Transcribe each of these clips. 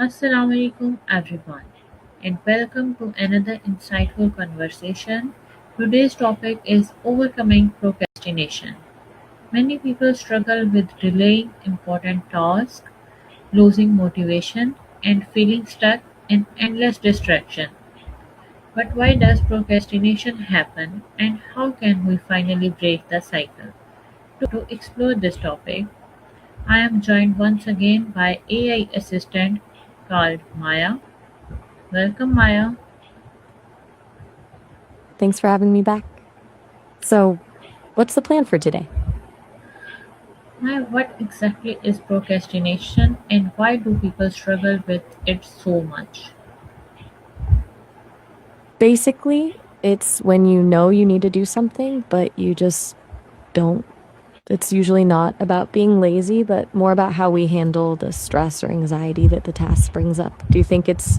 Assalamu alaikum everyone and welcome to another insightful conversation. Today's topic is overcoming procrastination. Many people struggle with delaying important tasks, losing motivation, and feeling stuck in endless distraction. But why does procrastination happen and how can we finally break the cycle? To explore this topic, I am joined once again by AI assistant called Maya. Welcome, Maya. Thanks for having me back. So, what's the plan for today? Maya, what exactly is procrastination and why do people struggle with it so much? Basically, it's when you know you need to do something, but you just don't. It's usually not about being lazy, but more about how we handle the stress or anxiety that the task brings up. Do you think it's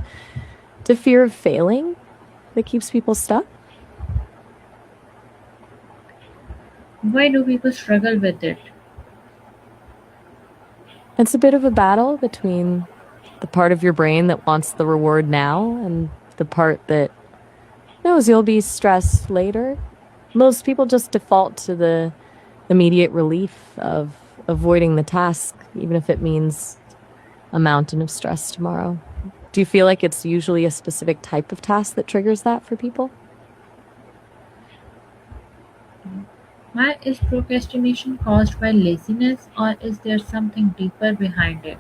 the fear of failing that keeps people stuck? Why do people struggle with it? It's a bit of a battle between the part of your brain that wants the reward now and the part that knows you'll be stressed later. Most people just default to the immediate relief of avoiding the task, even if it means a mountain of stress tomorrow. Do you feel like it's usually a specific type of task that triggers that for people? Why is procrastination caused by laziness or is there something deeper behind it?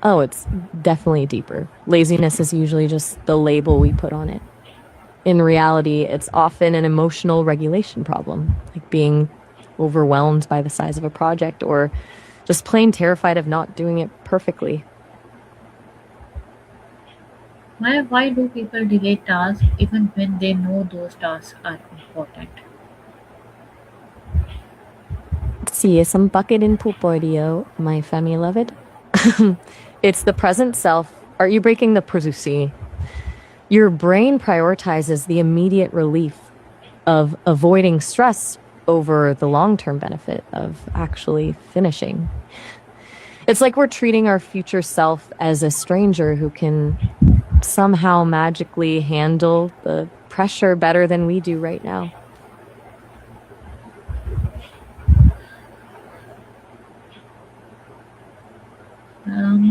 Oh, it's definitely deeper. Laziness is usually just the label we put on it. In reality, it's often an emotional regulation problem, like being overwhelmed by the size of a project or just plain terrified of not doing it perfectly. Why do people delay tasks even when they know those tasks are important? See, some bucket in puporio, my family love it. It's the present self. Are you breaking the produci? Your brain prioritizes the immediate relief of avoiding stress over the long term benefit of actually finishing. It's like we're treating our future self as a stranger who can somehow magically handle the pressure better than we do right now.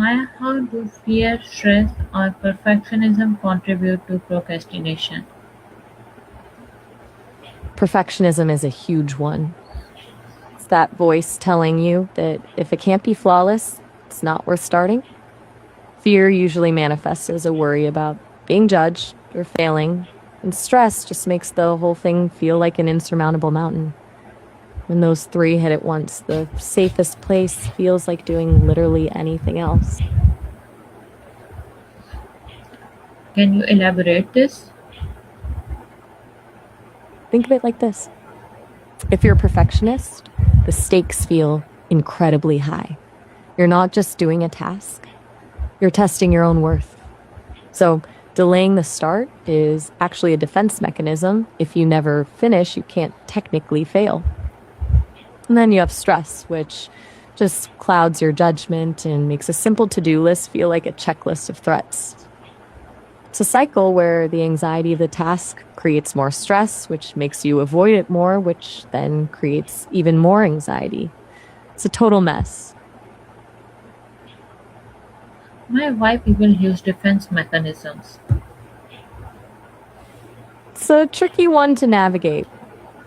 Maya, how do fear, stress, or perfectionism contribute to procrastination? Perfectionism is a huge one. It's that voice telling you that if it can't be flawless, it's not worth starting. Fear usually manifests as a worry about being judged or failing, and stress just makes the whole thing feel like an insurmountable mountain. When those three hit at once, the safest place feels like doing literally anything else. Can you elaborate this? Think of it like this: if you're a perfectionist, the stakes feel incredibly high. You're not just doing a task, you're testing your own worth. So, delaying the start is actually a defense mechanism. If you never finish, you can't technically fail. And then you have stress, which just clouds your judgment and makes a simple to do list feel like a checklist of threats. It's a cycle where the anxiety of the task creates more stress, which makes you avoid it more, which then creates even more anxiety. It's a total mess. Why people use defense mechanisms? It's a tricky one to navigate.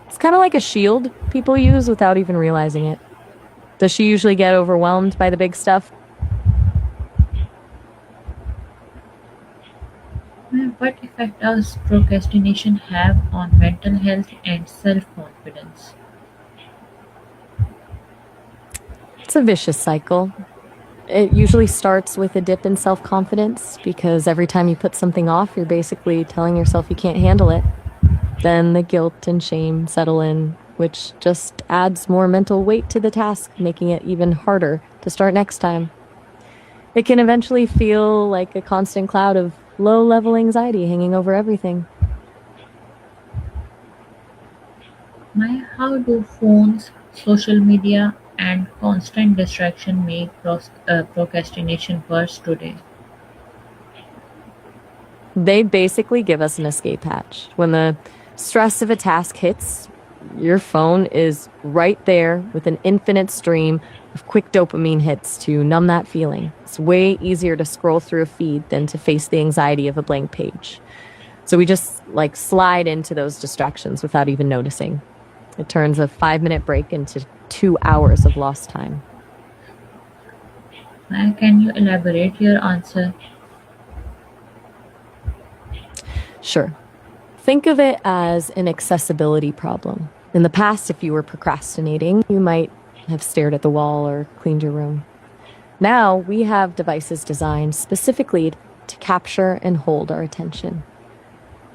It's kind of like a shield people use without even realizing it. Does she usually get overwhelmed by the big stuff? What effect does procrastination have on mental health and self confidence? It's a vicious cycle. It usually starts with a dip in self confidence because every time you put something off, you're basically telling yourself you can't handle it. Then the guilt and shame settle in, which just adds more mental weight to the task, making it even harder to start next time. It can eventually feel like a constant cloud of low level anxiety hanging over everything. How do phones, social media, and constant distraction make procrastination worse today. They basically give us an escape hatch. When the stress of a task hits, your phone is right there with an infinite stream of quick dopamine hits to numb that feeling. It's way easier to scroll through a feed than to face the anxiety of a blank page. So we just slide into those distractions without even noticing. It turns a 5-minute break into 2 hours of lost time. Can you elaborate your answer? Sure. Think of it as an accessibility problem. In the past, if you were procrastinating, you might have stared at the wall or cleaned your room. Now, we have devices designed specifically to capture and hold our attention.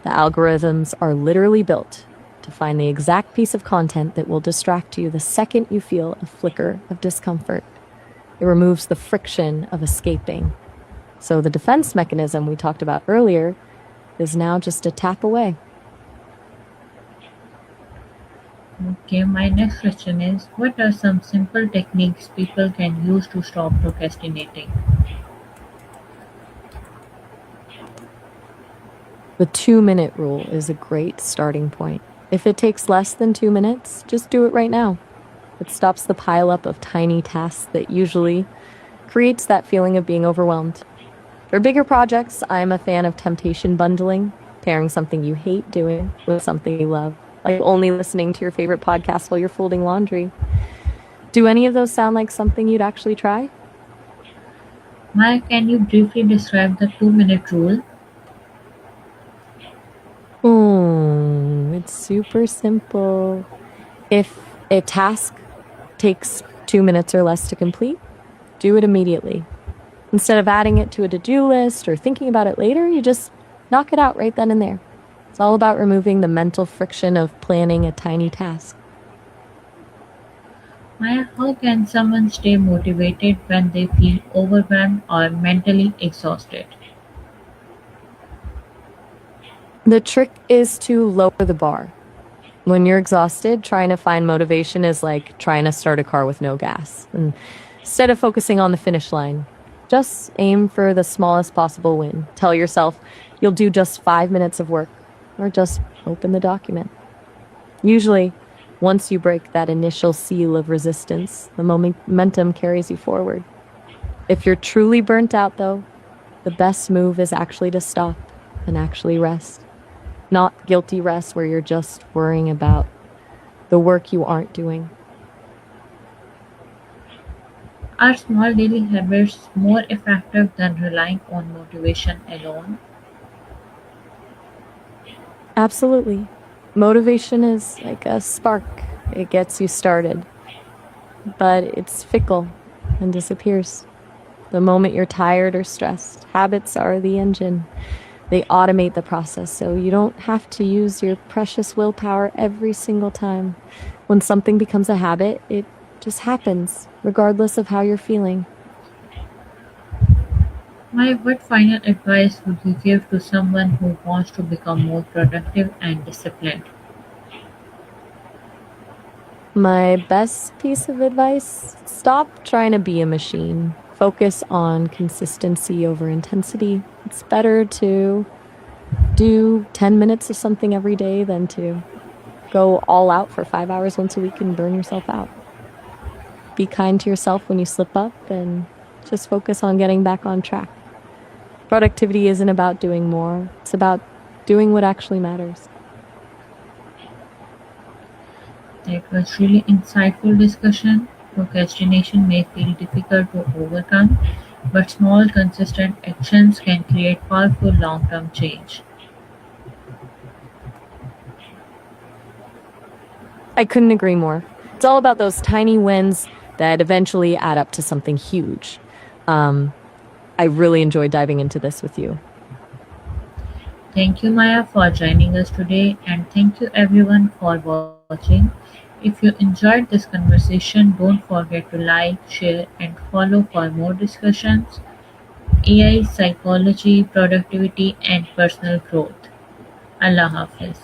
The algorithms are literally built to find the exact piece of content that will distract you the second you feel a flicker of discomfort. It removes the friction of escaping. So the defense mechanism we talked about earlier is now just a tap away. Okay, my next question is, what are some simple techniques people can use to stop procrastinating? The 2-minute rule is a great starting point. If it takes less than 2 minutes, just do it right now. It stops the pileup of tiny tasks that usually creates that feeling of being overwhelmed. For bigger projects, I'm a fan of temptation bundling, pairing something you hate doing with something you love, like only listening to your favorite podcast while you're folding laundry. Do any of those sound like something you'd actually try? Maya, can you briefly describe the 2-minute rule? It's super simple. If a task takes 2 minutes or less to complete, do it immediately. Instead of adding it to a to-do list or thinking about it later, you just knock it out right then and there. It's all about removing the mental friction of planning a tiny task. Maya, how can someone stay motivated when they feel overwhelmed or mentally exhausted? The trick is to lower the bar. When you're exhausted, trying to find motivation is like trying to start a car with no gas. And instead of focusing on the finish line, just aim for the smallest possible win. Tell yourself you'll do just 5 minutes of work, or just open the document. Usually, once you break that initial seal of resistance, the momentum carries you forward. If you're truly burnt out, though, the best move is actually to stop and actually rest. Not guilty rest where you're just worrying about the work you aren't doing. Are small daily habits more effective than relying on motivation alone? Absolutely. Motivation is like a spark. It gets you started. But it's fickle and disappears. The moment you're tired or stressed, habits are the engine. They automate the process, so you don't have to use your precious willpower every single time. When something becomes a habit, it just happens, regardless of how you're feeling. Maya, what final advice would you give to someone who wants to become more productive and disciplined? My best piece of advice: stop trying to be a machine. Focus on consistency over intensity. It's better to do 10 minutes of something every day than to go all out for 5 hours once a week and burn yourself out. Be kind to yourself when you slip up and just focus on getting back on track. Productivity isn't about doing more, it's about doing what actually matters. That was really insightful discussion. Procrastination may feel difficult to overcome, but small, consistent actions can create powerful long-term change. I couldn't agree more. It's all about those tiny wins that eventually add up to something huge. I really enjoyed diving into this with you. Thank you, Maya, for joining us today, and thank you everyone for watching. If you enjoyed this conversation, don't forget to like, share, and follow for more discussions. AI, psychology, productivity, and personal growth. Allah Hafiz.